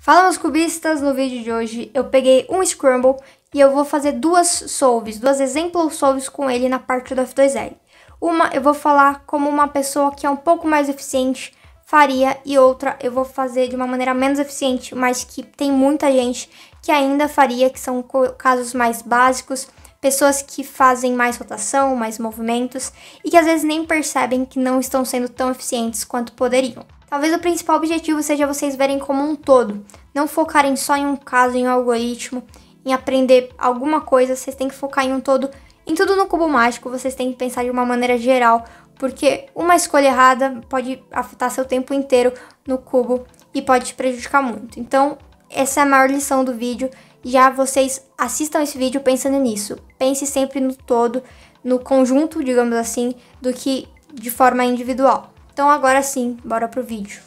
Fala, meus cubistas! No vídeo de hoje eu peguei um Scramble e eu vou fazer duas example solves com ele na parte do F2L. Uma eu vou falar como uma pessoa que é um pouco mais eficiente faria e outra eu vou fazer de uma maneira menos eficiente, mas que tem muita gente que ainda faria, que são casos mais básicos, pessoas que fazem mais rotação, mais movimentos e que às vezes nem percebem que não estão sendo tão eficientes quanto poderiam. Talvez o principal objetivo seja vocês verem como um todo, não focarem só em um caso, em um algoritmo, em aprender alguma coisa. Vocês têm que focar em um todo, em tudo no cubo mágico. Vocês têm que pensar de uma maneira geral, porque uma escolha errada pode afetar seu tempo inteiro no cubo e pode te prejudicar muito. Então, essa é a maior lição do vídeo. Já vocês assistam esse vídeo pensando nisso. Pense sempre no todo, no conjunto, digamos assim, do que de forma individual. Então agora sim, bora pro vídeo.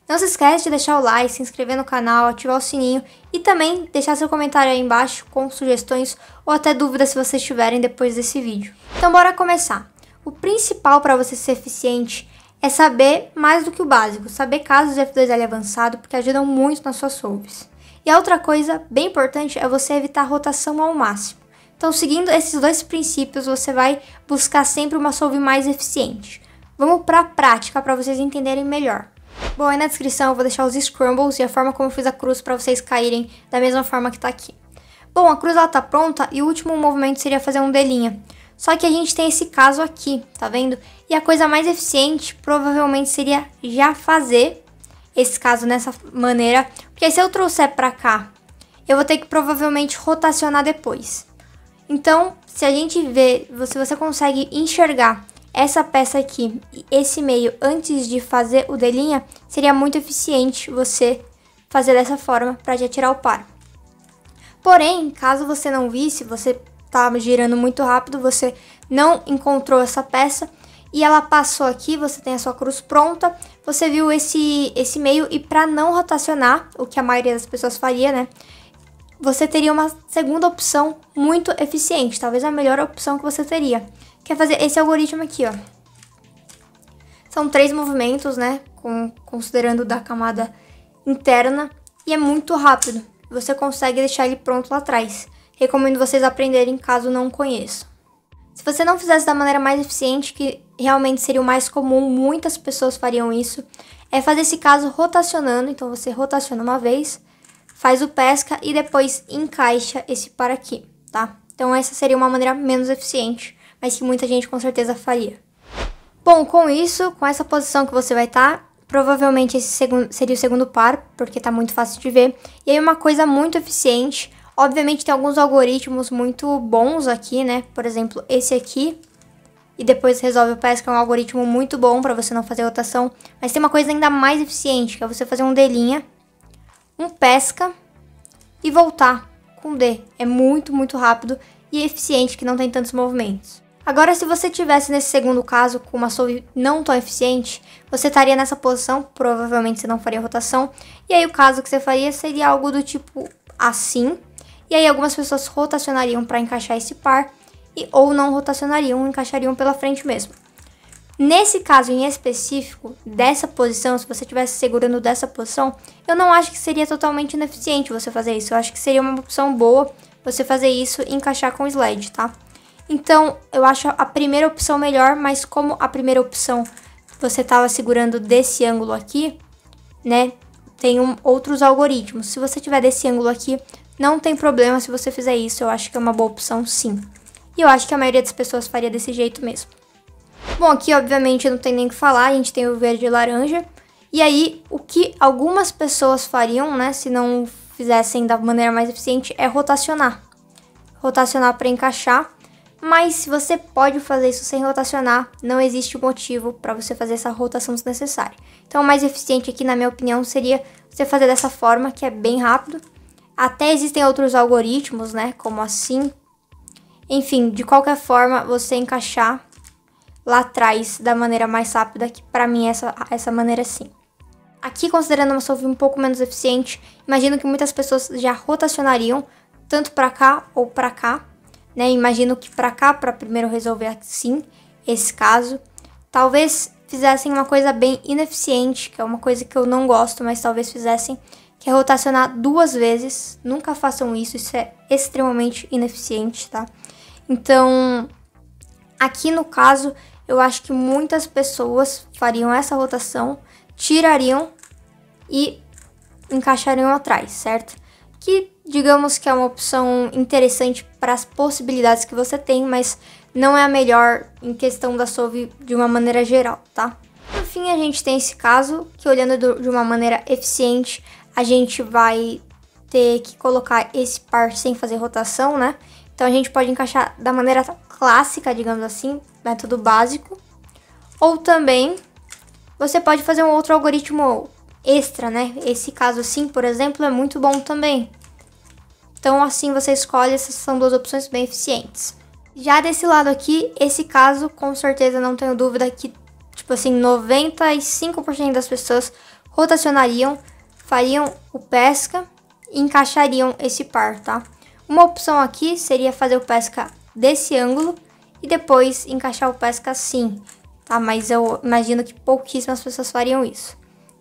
Não se esquece de deixar o like, se inscrever no canal, ativar o sininho e também deixar seu comentário aí embaixo com sugestões ou até dúvidas se vocês tiverem depois desse vídeo. Então bora começar. O principal para você ser eficiente é saber mais do que o básico, saber casos de F2L avançado, porque ajudam muito nas suas solves. E a outra coisa bem importante é você evitar a rotação ao máximo. Então, seguindo esses dois princípios, você vai buscar sempre uma solve mais eficiente. Vamos para a prática para vocês entenderem melhor. Bom, aí na descrição eu vou deixar os scrambles e a forma como eu fiz a cruz para vocês caírem da mesma forma que tá aqui. Bom, a cruz ela tá pronta e o último movimento seria fazer um delinha. Só que a gente tem esse caso aqui, tá vendo? E a coisa mais eficiente provavelmente seria já fazer esse caso dessa maneira, porque se eu trouxer para cá, eu vou ter que provavelmente rotacionar depois. Então, se a gente vê, se você consegue enxergar essa peça aqui e esse meio antes de fazer o delinha, seria muito eficiente você fazer dessa forma para já tirar o par. Porém, caso você não visse, você tá girando muito rápido, você não encontrou essa peça e ela passou aqui, você tem a sua cruz pronta, você viu esse meio e para não rotacionar, o que a maioria das pessoas faria, né? Você teria uma segunda opção muito eficiente, talvez a melhor opção que você teria, que é fazer esse algoritmo aqui, ó. São 3 movimentos, né, considerando da camada interna, e é muito rápido. Você consegue deixar ele pronto lá atrás. Recomendo vocês aprenderem caso não conheçam. Se você não fizesse da maneira mais eficiente, que realmente seria o mais comum, muitas pessoas fariam isso, é fazer esse caso rotacionando. Então você rotaciona uma vez, faz o pesca e depois encaixa esse par aqui, tá? Então essa seria uma maneira menos eficiente, mas que muita gente com certeza faria. Bom, com isso, com essa posição que você vai estar, provavelmente esse seria o segundo par, porque tá muito fácil de ver. E aí uma coisa muito eficiente, obviamente tem alguns algoritmos muito bons aqui, né? Por exemplo, esse aqui, e depois resolve o pesca, é um algoritmo muito bom para você não fazer rotação. Mas tem uma coisa ainda mais eficiente, que é você fazer um delinha, um pesca e voltar com D. É muito, muito rápido e eficiente, que não tem tantos movimentos. Agora, se você tivesse nesse segundo caso com uma solve não tão eficiente, você estaria nessa posição, provavelmente você não faria rotação, e aí o caso que você faria seria algo do tipo assim, e aí algumas pessoas rotacionariam para encaixar esse par, ou não rotacionariam, encaixariam pela frente mesmo. Nesse caso em específico, dessa posição, se você estivesse segurando dessa posição, eu não acho que seria totalmente ineficiente você fazer isso. Eu acho que seria uma opção boa você fazer isso e encaixar com o sled, tá? Então, eu acho a primeira opção melhor, mas como a primeira opção você estava segurando desse ângulo aqui, né? Tem outros algoritmos. Se você tiver desse ângulo aqui, não tem problema se você fizer isso. Eu acho que é uma boa opção, sim. E eu acho que a maioria das pessoas faria desse jeito mesmo. Bom, aqui obviamente não tem nem o que falar, a gente tem o verde e laranja. E aí, o que algumas pessoas fariam, né, se não fizessem da maneira mais eficiente, é rotacionar. Rotacionar para encaixar, mas se você pode fazer isso sem rotacionar, não existe motivo para você fazer essa rotação desnecessária. Então, o mais eficiente aqui, na minha opinião, seria você fazer dessa forma, que é bem rápido. Até existem outros algoritmos, né, como assim. Enfim, de qualquer forma, você encaixar lá atrás da maneira mais rápida, que pra mim é essa maneira sim. Aqui, considerando uma solve um pouco menos eficiente, imagino que muitas pessoas já rotacionariam tanto pra cá ou pra cá, né? Imagino que pra cá, pra primeiro resolver assim esse caso. Talvez fizessem uma coisa bem ineficiente, que é uma coisa que eu não gosto, mas talvez fizessem, que é rotacionar 2 vezes. Nunca façam isso, isso é extremamente ineficiente, tá? Então, aqui no caso, eu acho que muitas pessoas fariam essa rotação, tirariam e encaixariam atrás, certo? Que digamos que é uma opção interessante para as possibilidades que você tem, mas não é a melhor em questão da solve de uma maneira geral, tá? Por fim, a gente tem esse caso, que olhando de uma maneira eficiente, a gente vai ter que colocar esse par sem fazer rotação, né? Então a gente pode encaixar da maneira clássica, digamos assim, método básico. Ou também, você pode fazer um outro algoritmo extra, né? Esse caso assim, por exemplo, é muito bom também. Então assim você escolhe, essas são 2 opções bem eficientes. Já desse lado aqui, esse caso, com certeza não tenho dúvida que, tipo assim, 95% das pessoas rotacionariam, fariam o pesca e encaixariam esse par, tá? Uma opção aqui seria fazer o pesca desse ângulo e depois encaixar o pesca assim, tá? Mas eu imagino que pouquíssimas pessoas fariam isso.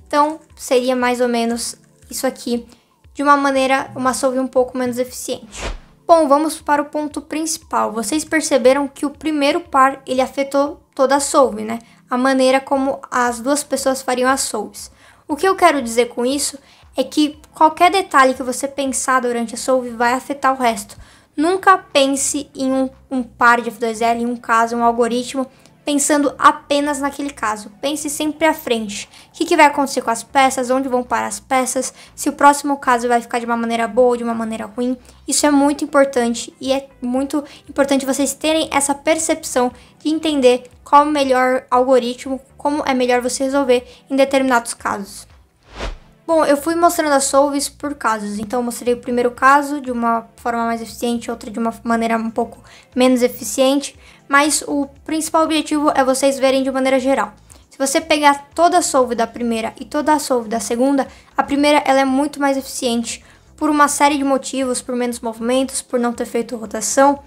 Então, seria mais ou menos isso aqui, de uma maneira, uma solve um pouco menos eficiente. Bom, vamos para o ponto principal. Vocês perceberam que o primeiro par, ele afetou toda a solve, né? A maneira como as 2 pessoas fariam as solves. O que eu quero dizer com isso é que qualquer detalhe que você pensar durante a solve vai afetar o resto. Nunca pense em um par de F2L, em um caso, um algoritmo, pensando apenas naquele caso. Pense sempre à frente. O que vai acontecer com as peças, onde vão parar as peças, se o próximo caso vai ficar de uma maneira boa ou de uma maneira ruim. Isso é muito importante e é muito importante vocês terem essa percepção de entender qual é o melhor algoritmo, como é melhor você resolver em determinados casos. Bom, eu fui mostrando as solves por casos, então eu mostrei o primeiro caso de uma forma mais eficiente, outra de uma maneira um pouco menos eficiente, mas o principal objetivo é vocês verem de maneira geral. Se você pegar toda a solve da primeira e toda a solve da segunda, a primeira ela é muito mais eficiente por uma série de motivos, por menos movimentos, por não ter feito rotação,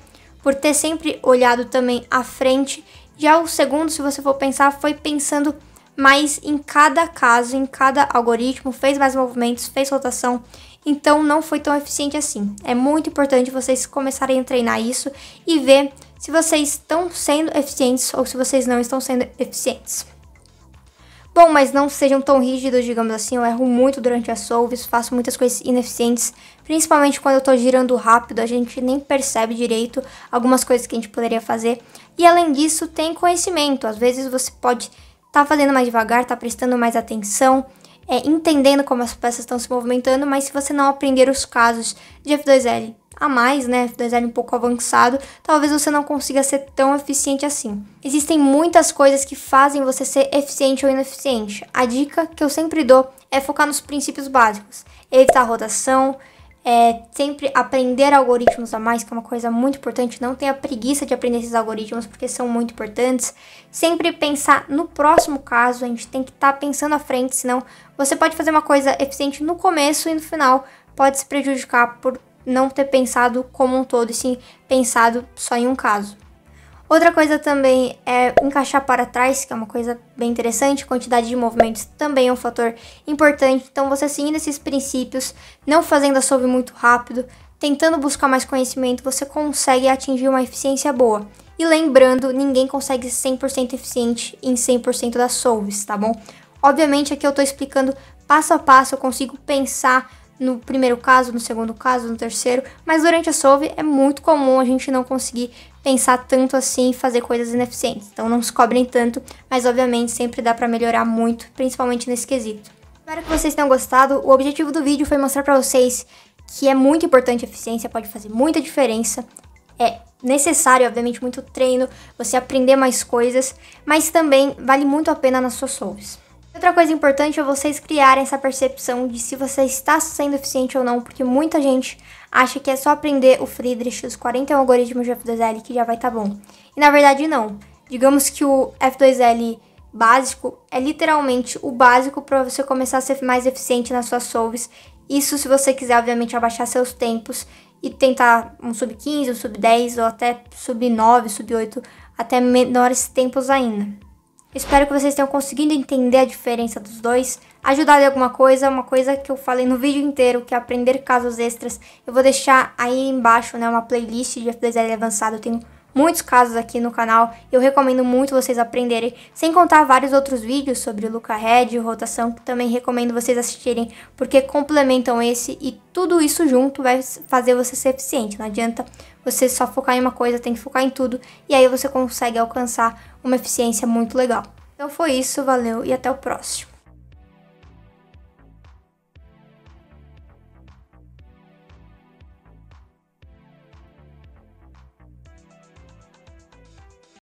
por ter sempre olhado também à frente. Já o segundo, se você for pensar, foi pensando mais em cada caso, em cada algoritmo, fez mais movimentos, fez rotação, então não foi tão eficiente assim. É muito importante vocês começarem a treinar isso e ver se vocês estão sendo eficientes ou se vocês não estão sendo eficientes. Bom, mas não sejam tão rígidos, digamos assim, eu erro muito durante as solves, faço muitas coisas ineficientes, principalmente quando eu tô girando rápido, a gente nem percebe direito algumas coisas que a gente poderia fazer. E além disso, tem conhecimento, às vezes você pode tá fazendo mais devagar, tá prestando mais atenção, entendendo como as peças estão se movimentando, mas se você não aprender os casos de F2L a mais, né, F2L um pouco avançado, talvez você não consiga ser tão eficiente assim. Existem muitas coisas que fazem você ser eficiente ou ineficiente. A dica que eu sempre dou é focar nos princípios básicos, evitar a rotação, sempre aprender algoritmos a mais, que é uma coisa muito importante. Não tenha preguiça de aprender esses algoritmos, porque são muito importantes. Sempre pensar no próximo caso, a gente tem que estar pensando à frente, senão você pode fazer uma coisa eficiente no começo e no final pode se prejudicar por não ter pensado como um todo e sim pensado só em um caso. Outra coisa também é encaixar para trás, que é uma coisa bem interessante. Quantidade de movimentos também é um fator importante. Então, você seguindo esses princípios, não fazendo a solve muito rápido, tentando buscar mais conhecimento, você consegue atingir uma eficiência boa. E lembrando, ninguém consegue ser 100% eficiente em 100% das solves, tá bom? Obviamente, aqui eu tô explicando passo a passo, eu consigo pensar no primeiro caso, no segundo caso, no terceiro, mas durante a solve é muito comum a gente não conseguir pensar tanto assim e fazer coisas ineficientes. Então não se cobrem tanto, mas obviamente sempre dá pra melhorar muito, principalmente nesse quesito. Espero que vocês tenham gostado. O objetivo do vídeo foi mostrar pra vocês que é muito importante a eficiência, pode fazer muita diferença. É necessário, obviamente, muito treino, você aprender mais coisas, mas também vale muito a pena nas suas solves. Outra coisa importante é vocês criarem essa percepção de se você está sendo eficiente ou não, porque muita gente acha que é só aprender o Friedrich, os 41 algoritmos de F2L, que já vai estar bom. E na verdade não. Digamos que o F2L básico é literalmente o básico para você começar a ser mais eficiente nas suas solves. Isso se você quiser, obviamente, abaixar seus tempos e tentar um sub 15, um sub 10 ou até sub 9, sub 8, até menores tempos ainda. Espero que vocês tenham conseguido entender a diferença dos dois, ajudado em alguma coisa, uma coisa que eu falei no vídeo inteiro, que é aprender casos extras. Eu vou deixar aí embaixo, né, uma playlist de F2L avançado. Eu tenho muitos casos aqui no canal, eu recomendo muito vocês aprenderem, sem contar vários outros vídeos sobre Luca Red e rotação, que também recomendo vocês assistirem, porque complementam esse e tudo isso junto vai fazer você ser eficiente. Não adianta você só focar em uma coisa, tem que focar em tudo, e aí você consegue alcançar uma eficiência muito legal. Então foi isso, valeu e até o próximo.